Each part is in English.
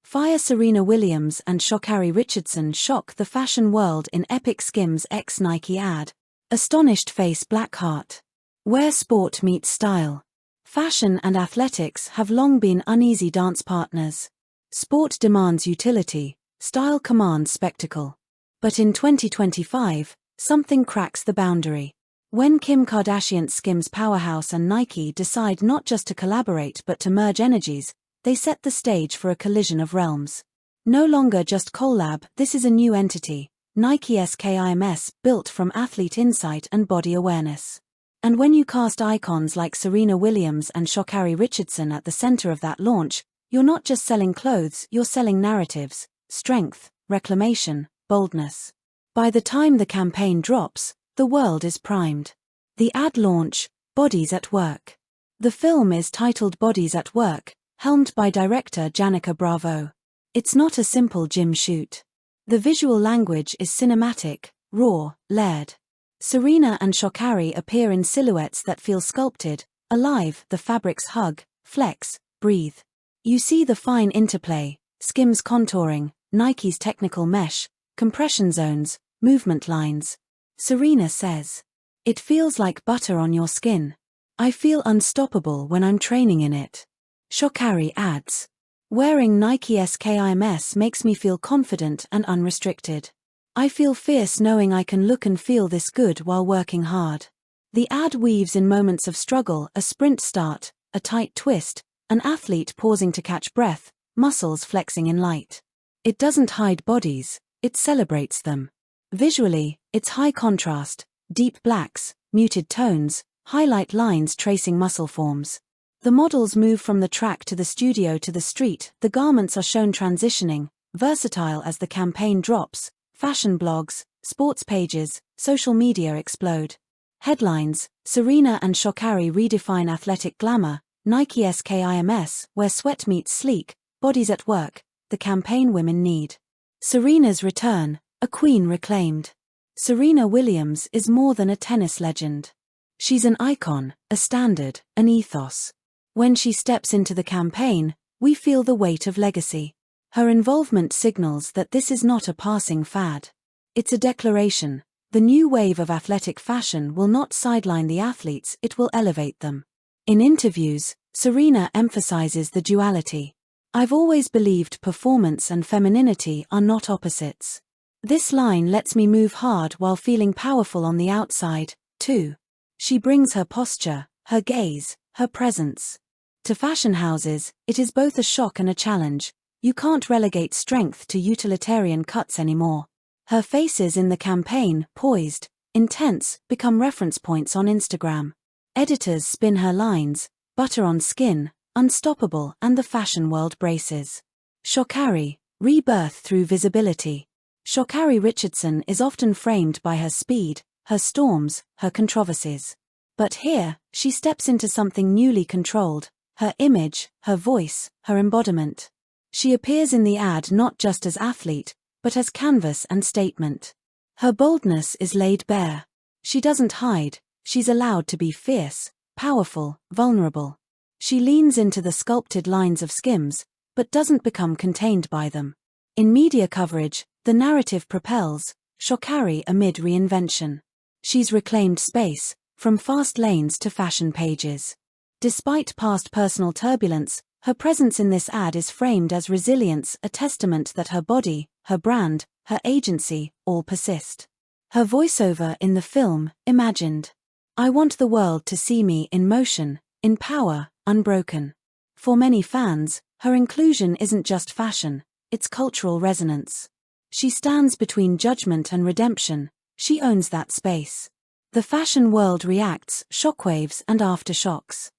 Fire Serena Williams and Sha Carri Richardson shock the fashion world in epic SKIMS x Nike ad. Astonished face black heart. Where sport meets style. Fashion and athletics have long been uneasy dance partners. Sport demands utility, style commands spectacle. But in 2025, something cracks the boundary. When Kim Kardashian's SKIMS powerhouse and Nike decide not just to collaborate but to merge energies, they set the stage for a collision of realms. No longer just collab, this is a new entity, Nike SKIMS, built from athlete insight and body awareness. And when you cast icons like Serena Williams and Sha Carri Richardson at the center of that launch, you're not just selling clothes, you're selling narratives, strength, reclamation, boldness. By the time the campaign drops, the world is primed. The ad launch, Bodies at Work. The film is titled Bodies at Work, helmed by director Janica Bravo. It's not a simple gym shoot. The visual language is cinematic, raw, layered. Serena and Sha Carri appear in silhouettes that feel sculpted, alive, the fabrics hug, flex, breathe. You see the fine interplay, SKIMS contouring, Nike's technical mesh, compression zones, movement lines. Serena says, "It feels like butter on your skin. I feel unstoppable when I'm training in it." Sha Carri adds, "Wearing Nike SKIMS makes me feel confident and unrestricted. I feel fierce knowing I can look and feel this good while working hard." The ad weaves in moments of struggle, a sprint start, a tight twist, an athlete pausing to catch breath, muscles flexing in light. It doesn't hide bodies, it celebrates them. Visually, it's high contrast, deep blacks, muted tones, highlight lines tracing muscle forms. The models move from the track to the studio to the street, the garments are shown transitioning, versatile as the campaign drops, fashion blogs, sports pages, social media explode. Headlines, Serena and Sha Carri redefine athletic glamour, Nike SKIMS, where sweat meets sleek, bodies at work, the campaign women need. Serena's return, a queen reclaimed. Serena Williams is more than a tennis legend. She's an icon, a standard, an ethos. When she steps into the campaign, we feel the weight of legacy. Her involvement signals that this is not a passing fad. It's a declaration. The new wave of athletic fashion will not sideline the athletes, it will elevate them. In interviews, Serena emphasizes the duality. "I've always believed performance and femininity are not opposites. This line lets me move hard while feeling powerful on the outside, too." She brings her posture, her gaze, her presence. To fashion houses, it is both a shock and a challenge. You can't relegate strength to utilitarian cuts anymore. Her faces in the campaign, poised, intense, become reference points on Instagram. Editors spin her lines, butter on skin, unstoppable, and the fashion world braces. Sha Carri, rebirth through visibility. Sha Carri Richardson is often framed by her speed, her storms, her controversies. But here, she steps into something newly controlled, her image, her voice, her embodiment. She appears in the ad not just as athlete, but as canvas and statement. Her boldness is laid bare. She doesn't hide, she's allowed to be fierce, powerful, vulnerable. She leans into the sculpted lines of SKIMS, but doesn't become contained by them. In media coverage, the narrative propels Sha Carri amid reinvention. She's reclaimed space, from fast lanes to fashion pages. Despite past personal turbulence, her presence in this ad is framed as resilience, a testament that her body, her brand, her agency, all persist. Her voiceover in the film, imagined, "I want the world to see me in motion, in power, unbroken." For many fans, her inclusion isn't just fashion, it's cultural resonance. She stands between judgment and redemption, she owns that space. The fashion world reacts, shockwaves and aftershocks.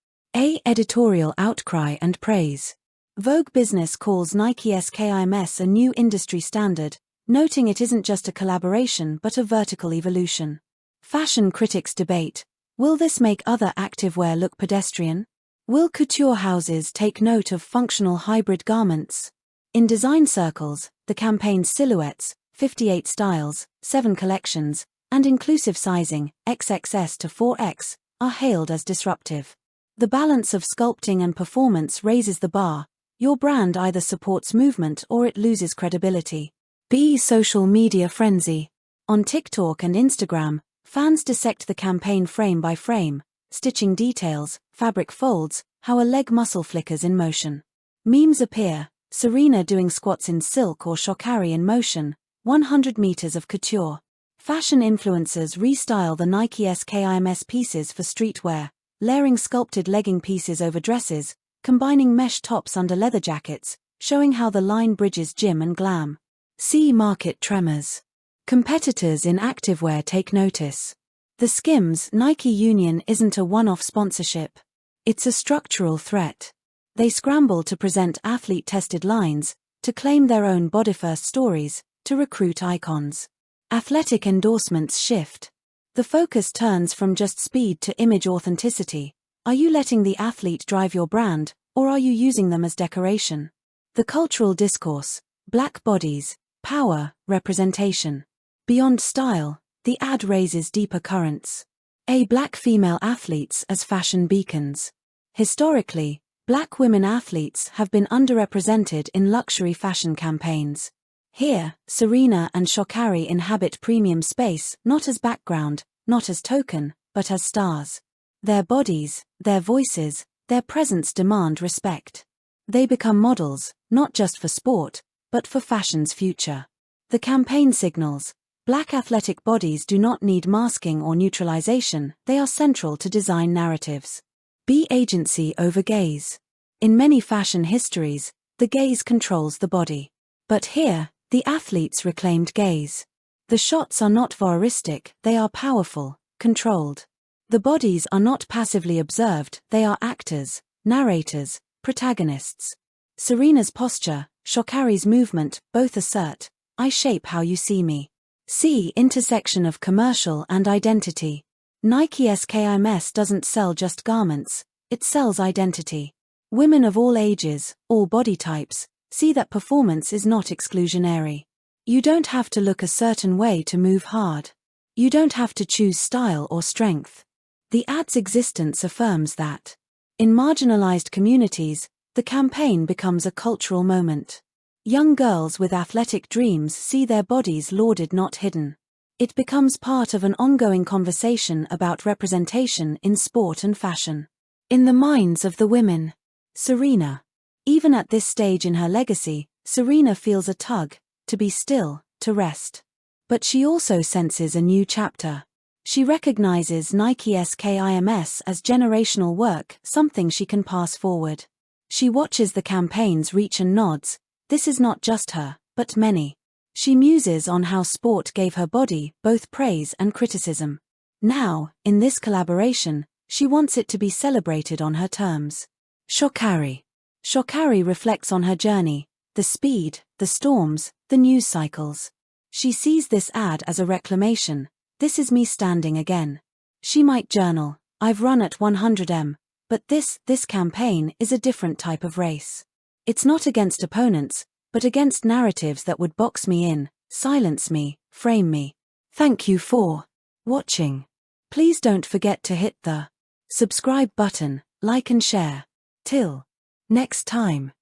Editorial outcry and praise. Vogue Business calls Nike SKIMS a new industry standard, noting it isn't just a collaboration but a vertical evolution. Fashion critics debate, will this make other activewear look pedestrian? Will couture houses take note of functional hybrid garments? In design circles, the campaign's silhouettes, 58 styles, 7 collections, and inclusive sizing, XXS to 4X, are hailed as disruptive. The balance of sculpting and performance raises the bar, Your brand either supports movement or it loses credibility. B. Social media frenzy. On TikTok and Instagram, fans dissect the campaign frame by frame, stitching details, fabric folds, how a leg muscle flickers in motion. Memes appear, Serena doing squats in silk or Sha Carri in motion, 100 meters of couture. Fashion influencers restyle the Nike SKIMS pieces for streetwear, layering sculpted legging pieces over dresses, combining mesh tops under leather jackets, showing how the line bridges gym and glam. C. Market tremors. Competitors in activewear take notice. The SKIMS Nike union isn't a one-off sponsorship. It's a structural threat. They scramble to present athlete-tested lines, to claim their own body-first stories, to recruit icons. Athletic endorsements shift. The focus turns from just speed to image authenticity. Are you letting the athlete drive your brand, or are you using them as decoration? The cultural discourse: black bodies, power, representation. Beyond style, the ad raises deeper currents. A. Black female athletes as fashion beacons. Historically, black women athletes have been underrepresented in luxury fashion campaigns. Here, Serena and Sha Carri inhabit premium space not as background, not as token, but as stars. Their bodies, their voices, their presence demand respect. They become models, not just for sport, but for fashion's future. The campaign signals: black athletic bodies do not need masking or neutralization, they are central to design narratives. B. Agency over gaze. In many fashion histories, the gaze controls the body. But here, the athletes reclaimed gaze. The shots are not voyeuristic, they are powerful, controlled. The bodies are not passively observed, they are actors, narrators, protagonists. Serena's posture, Sha Carri's movement, both assert, I shape how you see me. C. Intersection of commercial and identity. Nike SKIMS doesn't sell just garments, it sells identity. Women of all ages, all body types, see that performance is not exclusionary. You don't have to look a certain way to move hard. You don't have to choose style or strength. The ad's existence affirms that. In marginalized communities, the campaign becomes a cultural moment. Young girls with athletic dreams see their bodies lauded, not hidden. It becomes part of an ongoing conversation about representation in sport and fashion. In the minds of the women. Serena. Even at this stage in her legacy, Serena feels a tug, to be still, to rest. But she also senses a new chapter. She recognizes Nike SKIMS as generational work, something she can pass forward. She watches the campaign's reach and nods, this is not just her, but many. She muses on how sport gave her body both praise and criticism. Now, in this collaboration, she wants it to be celebrated on her terms. Sha Carri. Sha Carri reflects on her journey, the speed, the storms, the news cycles. She sees this ad as a reclamation. This is me standing again. She might journal, I've run at 100m, but this campaign is a different type of race. It's not against opponents, but against narratives that would box me in, silence me, frame me. Thank you for watching. Please don't forget to hit the subscribe button, like and share. Till next time.